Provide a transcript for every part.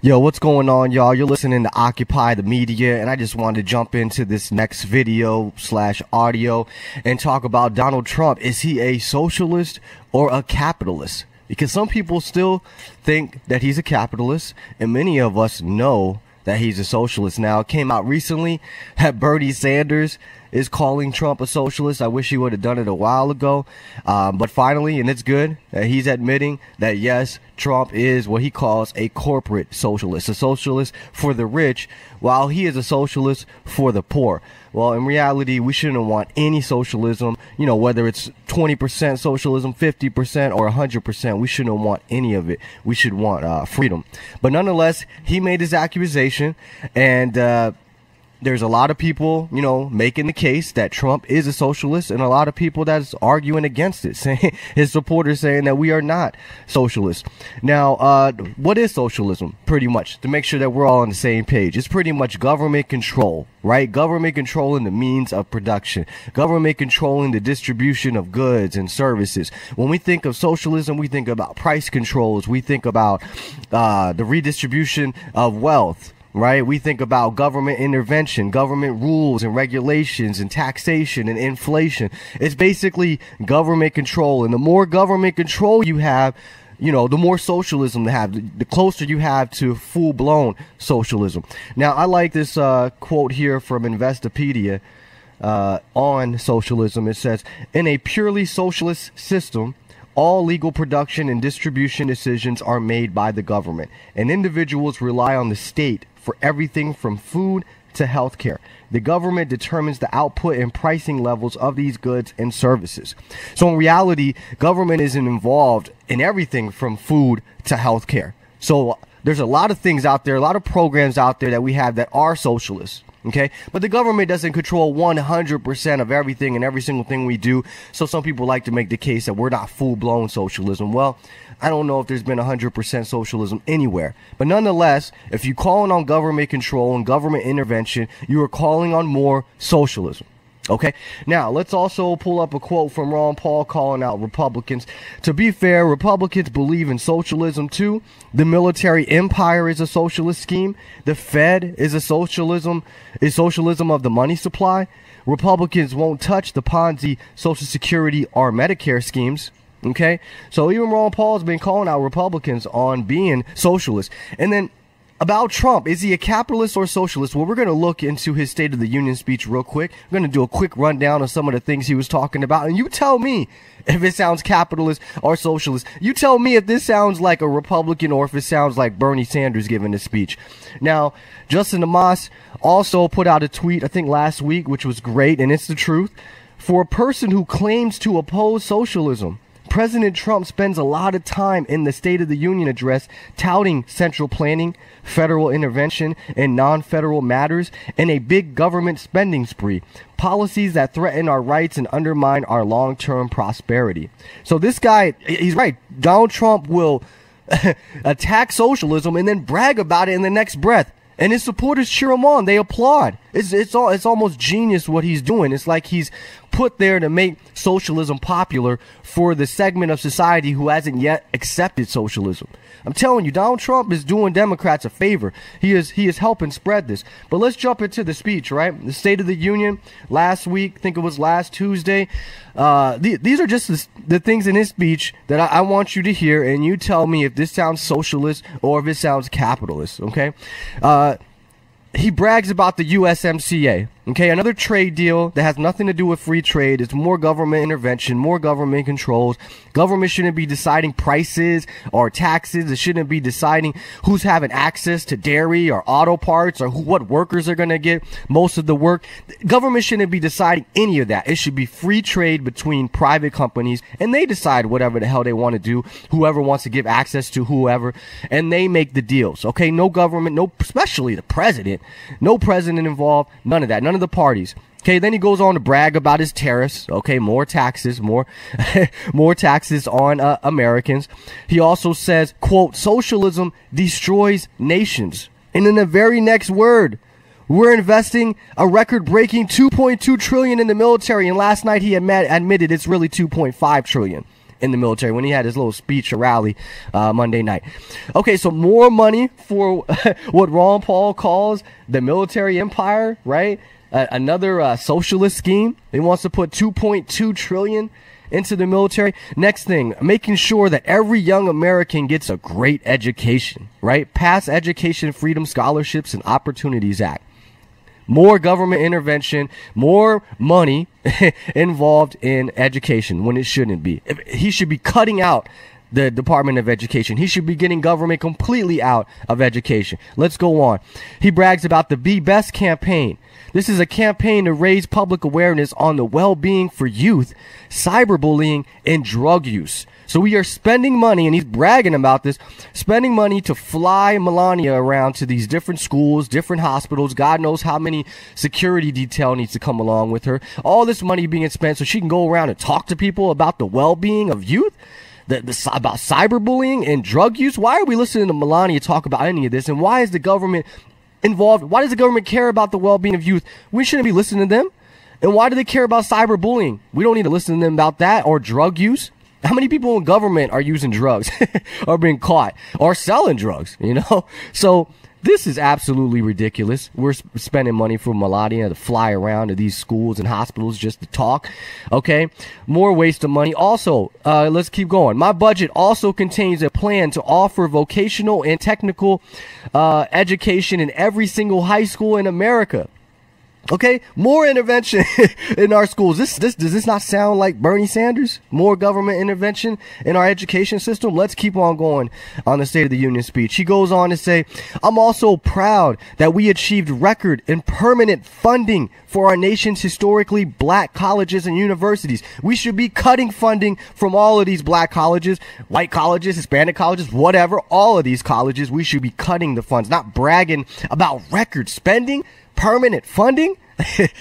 Yo, what's going on, y'all? You're listening to Occupy the Media, and I just wanted to jump into this next video / audio and talk about Donald Trump. Is he a socialist or a capitalist? Because some people still think that he's a capitalist, and many of us know that he's a socialist. Now, it came out recently that Bernie Sanders is calling Trump a socialist. I wish he would have done it a while ago. But finally, and it's good that he's admitting that, yes, Trump is what he calls a corporate socialist, a socialist for the rich, while he is a socialist for the poor. Well, in reality, we shouldn't want any socialism, you know, whether it's 20% socialism, 50%, or 100%. We shouldn't want any of it. We should want freedom. But nonetheless, he made his accusation, and there's a lot of people, you know, making the case that Trump is a socialist, and a lot of people that's arguing against it, saying his supporters saying that we are not socialists. Now, what is socialism? Pretty much, to make sure that we're all on the same page, it's pretty much government control, right? Government controlling the means of production, government controlling the distribution of goods and services. When we think of socialism, we think about price controls, we think about the redistribution of wealth. Right? We think about government intervention, government rules and regulations and taxation and inflation. It's basically government control. And the more government control you have, you know, the more socialism to have, the closer you have to full-blown socialism. Now, I like this quote here from Investopedia on socialism. It says, in a purely socialist system, all legal production and distribution decisions are made by the government, and individuals rely on the state for everything from food to healthcare. The government determines the output and pricing levels of these goods and services. So in reality, government isn't involved in everything from food to healthcare. So there's a lot of things out there, a lot of programs out there that we have that are socialists. Okay, but the government doesn't control 100% of everything and every single thing we do. So some people like to make the case that we're not full-blown socialism. Well, I don't know if there's been 100% socialism anywhere. But nonetheless, if you're calling on government control and government intervention, you are calling on more socialism. Okay, now let's also pull up a quote from Ron Paul calling out Republicans. To be fair, Republicans believe in socialism too. The military empire is a socialist scheme. The Fed is socialism of the money supply. Republicans won't touch the Ponzi Social Security or Medicare schemes. Okay, so even Ron Paul's been calling out Republicans on being socialists. And then about Trump, is he a capitalist or socialist? Well, we're going to look into his State of the Union speech real quick. We're going to do a quick rundown of some of the things he was talking about. And you tell me if it sounds capitalist or socialist. You tell me if this sounds like a Republican or if it sounds like Bernie Sanders giving a speech. Now, Justin Amos also put out a tweet, I think last week, which was great, and it's the truth. For a person who claims to oppose socialism, President Trump spends a lot of time in the State of the Union address touting central planning, federal intervention, and non-federal matters, and a big government spending spree, policies that threaten our rights and undermine our long-term prosperity. So this guy, he's right. Donald Trump will attack socialism and then brag about it in the next breath. And his supporters cheer him on. They applaud. It's almost genius what he's doing. It's like he's put there to make socialism popular for the segment of society who hasn't yet accepted socialism. I'm telling you, Donald Trump is doing Democrats a favor. He is helping spread this. But let's jump into the speech, right? The State of the Union last week, I think it was last Tuesday. These are just the things in his speech that I want you to hear, and you tell me if this sounds socialist or if it sounds capitalist, okay? He brags about the USMCA, okay, another trade deal that has nothing to do with free trade. It's more government intervention, more government controls. Government shouldn't be deciding prices or taxes. It shouldn't be deciding who's having access to dairy or auto parts or what workers are going to get most of the work. Government shouldn't be deciding any of that. It should be free trade between private companies, and they decide whatever the hell they want to do, whoever wants to give access to whoever, and they make the deals, okay? No government, no, especially the president. No president involved, none of that, none of the parties. Okay, then he goes on to brag about his tariffs. Okay, more taxes, more taxes on Americans. He also says, quote, socialism destroys nations. And in the very next word, we're investing a record-breaking $2.2 trillion in the military, and last night he admitted it's really $2.5 trillion. in the military when he had his little speech or rally Monday night. Okay, so more money for what Ron Paul calls the military empire, right? Another socialist scheme. He wants to put 2.2 trillion into the military. Next thing, making sure that every young American gets a great education, right? Pass Education Freedom Scholarships and Opportunities Act. More government intervention, more money involved in education when it shouldn't be. He should be cutting out the Department of Education. He should be getting government completely out of education. Let's go on. He brags about the Be Best campaign. This is a campaign to raise public awareness on the well-being for youth, cyberbullying, and drug use. So we are spending money, and he's bragging about this, spending money to fly Melania around to these different schools, different hospitals. God knows how many security detail needs to come along with her. All this money being spent so she can go around and talk to people about the well-being of youth, about cyberbullying and drug use. Why are we listening to Melania talk about any of this? And why is the government involved? Why does the government care about the well-being of youth? We shouldn't be listening to them. And why do they care about cyberbullying? We don't need to listen to them about that, or drug use. How many people in government are using drugs or being caught or selling drugs, you know? So this is absolutely ridiculous. We're spending money for Melania to fly around to these schools and hospitals just to talk. Okay. More waste of money. Also, let's keep going. My budget also contains a plan to offer vocational and technical education in every single high school in America. Okay, more intervention in our schools. Does this not sound like Bernie Sanders? More government intervention in our education system? Let's keep on going on the State of the Union speech. He goes on to say, I'm also proud that we achieved record and permanent funding for our nation's historically black colleges and universities. We should be cutting funding from all of these black colleges, white colleges, Hispanic colleges, whatever, all of these colleges. We should be cutting the funds, not bragging about record spending. Permanent funding?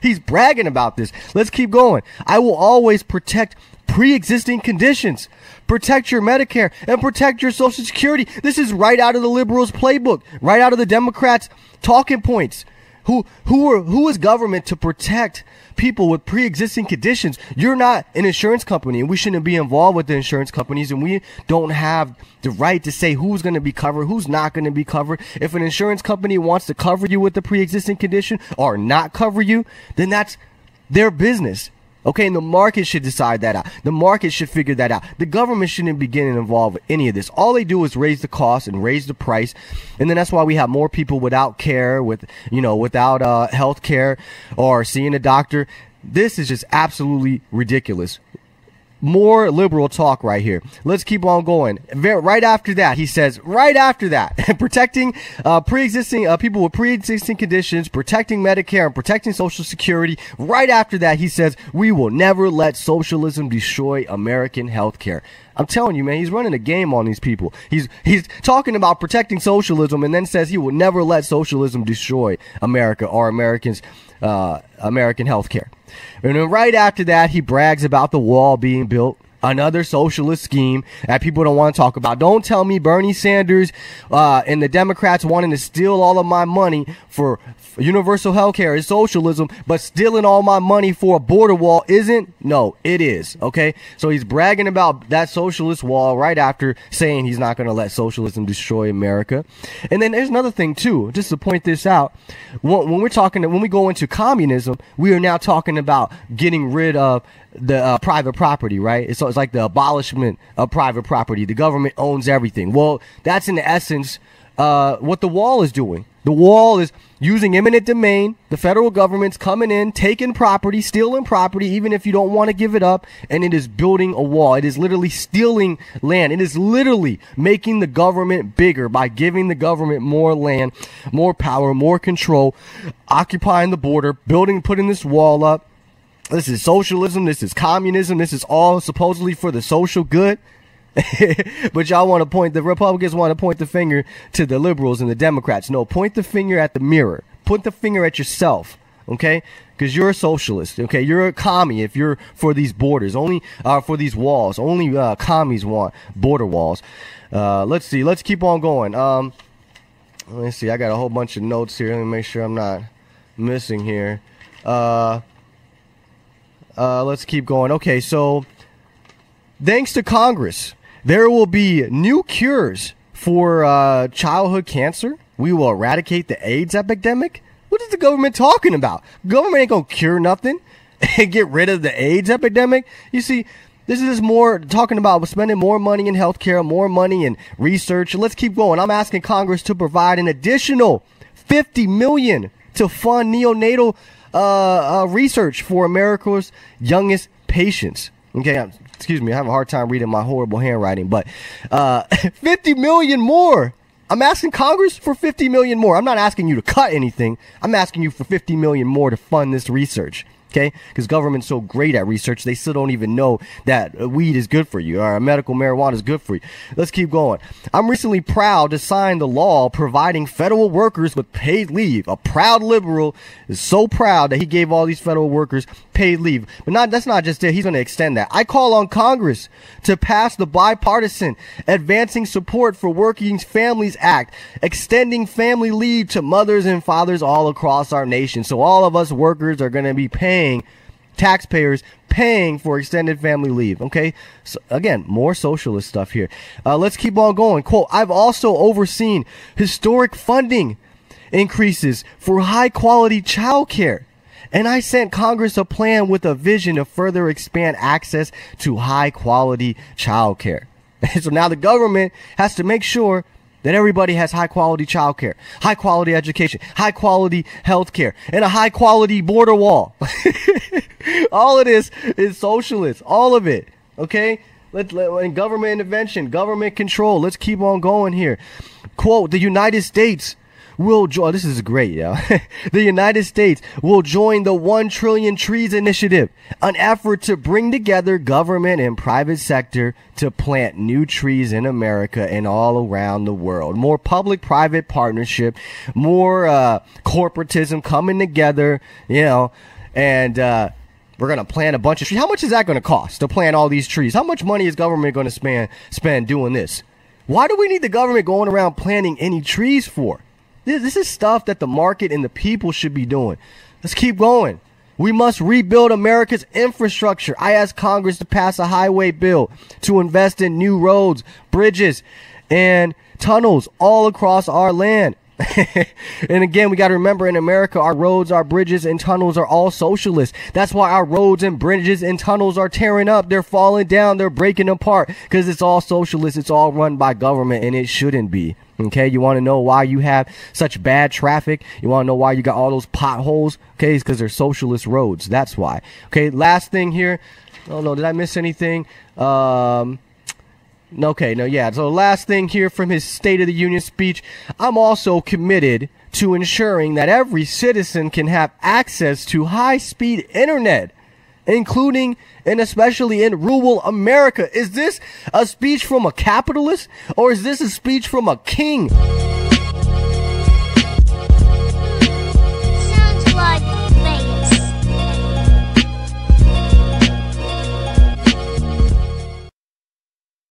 He's bragging about this. Let's keep going. I will always protect pre-existing conditions, protect your Medicare, and protect your Social Security. This is right out of the liberals' playbook, right out of the Democrats' talking points. Who is government to protect people with pre-existing conditions? You're not an insurance company, and we shouldn't be involved with the insurance companies, and we don't have the right to say who's going to be covered, who's not going to be covered. If an insurance company wants to cover you with the pre-existing condition or not cover you, then that's their business. Okay, and the market should decide that out. The market should figure that out. The government shouldn't be getting involved with any of this. All they do is raise the cost and raise the price. And then that's why we have more people without care, without health care or seeing a doctor. This is just absolutely ridiculous. More liberal talk right here. Let's keep on going. Right after that, he says, protecting pre-existing people with pre-existing conditions, protecting Medicare, and protecting Social Security. Right after that, he says, we will never let socialism destroy American health care. I'm telling you, man, he's running a game on these people. He's talking about protecting socialism and then says he will never let socialism destroy America or American health care. And then right after that, he brags about the wall being built. Another socialist scheme that people don't want to talk about. Don't tell me Bernie Sanders and the Democrats wanting to steal all of my money for universal health care is socialism, but stealing all my money for a border wall isn't? No, it is. Okay, so he's bragging about that socialist wall right after saying he's not going to let socialism destroy America. And then there's another thing too, just to point this out. When we go into communism, we are now talking about getting rid of the private property, right? It's like the abolishment of private property. The government owns everything. Well, that's in essence what the wall is doing. The wall is using eminent domain. The federal government's coming in, taking property, stealing property, even if you don't want to give it up, and it is building a wall. It is literally stealing land. It is literally making the government bigger by giving the government more land, more power, more control, occupying the border, putting this wall up. This is socialism. This is communism. This is all supposedly for the social good. But the Republicans want to point the finger to the liberals and the Democrats. No, point the finger at the mirror. Point the finger at yourself. Okay? Because you're a socialist. Okay? You're a commie if you're for these borders. Only for these walls. Only commies want border walls. Let's see. Let's keep on going. Let's see. I got a whole bunch of notes here. Let me make sure I'm not missing here. Let's keep going. Okay, so thanks to Congress, there will be new cures for childhood cancer. We will eradicate the AIDS epidemic. What is the government talking about? Government ain't gonna cure nothing and get rid of the AIDS epidemic. You see, this is more talking about spending more money in healthcare, more money in research. Let's keep going. I'm asking Congress to provide an additional $50 million to fund neonatal research for America's youngest patients. Okay, excuse me, I have a hard time reading my horrible handwriting, but 50 million more. I'm asking Congress for 50 million more. I'm not asking you to cut anything. I'm asking you for 50 million more to fund this research. Okay, because government's so great at research, they still don't even know that weed is good for you or medical marijuana is good for you. Let's keep going. I'm recently proud to sign the law providing federal workers with paid leave. A proud liberal is so proud that he gave all these federal workers paid leave. But that's not just it. He's going to extend that. I call on Congress to pass the bipartisan Advancing Support for Working Families Act, extending family leave to mothers and fathers all across our nation. So all of us workers are going to be taxpayers paying for extended family leave. Okay, so again, more socialist stuff here. Let's keep on going. Quote, I've also overseen historic funding increases for high quality childcare, and I sent Congress a plan with a vision to further expand access to high quality childcare. So now the government has to make sure that everybody has high quality childcare, high quality education, high quality healthcare, and a high quality border wall. All of this is socialist. All of it. Okay? And government intervention, government control. Let's keep on going here. Quote, the United States will join. This is great, yeah. The United States will join the 1 Trillion Trees Initiative, an effort to bring together government and private sector to plant new trees in America and all around the world. More public-private partnership, more corporatism coming together, you know, and we're going to plant a bunch of trees. How much is that going to cost to plant all these trees? How much money is government going to spend doing this? Why do we need the government going around planting any trees for? This is stuff that the market and the people should be doing. Let's keep going. We must rebuild America's infrastructure. I asked Congress to pass a highway bill to invest in new roads, bridges, and tunnels all across our land. And again, we got to remember, in America, our roads, our bridges, and tunnels are all socialist. That's why our roads and bridges and tunnels are tearing up. They're falling down. They're breaking apart because it's all socialist. It's all run by government, and it shouldn't be. Okay, you want to know why you have such bad traffic? You want to know why you got all those potholes? Okay, it's because they're socialist roads. That's why. Okay, last thing here. Oh, no, did I miss anything? Okay, no, yeah. So last thing here from his State of the Union speech, I'm also committed to ensuring that every citizen can have access to high-speed internet, including and especially in rural America. Is this a speech from a capitalist, or is this a speech from a king?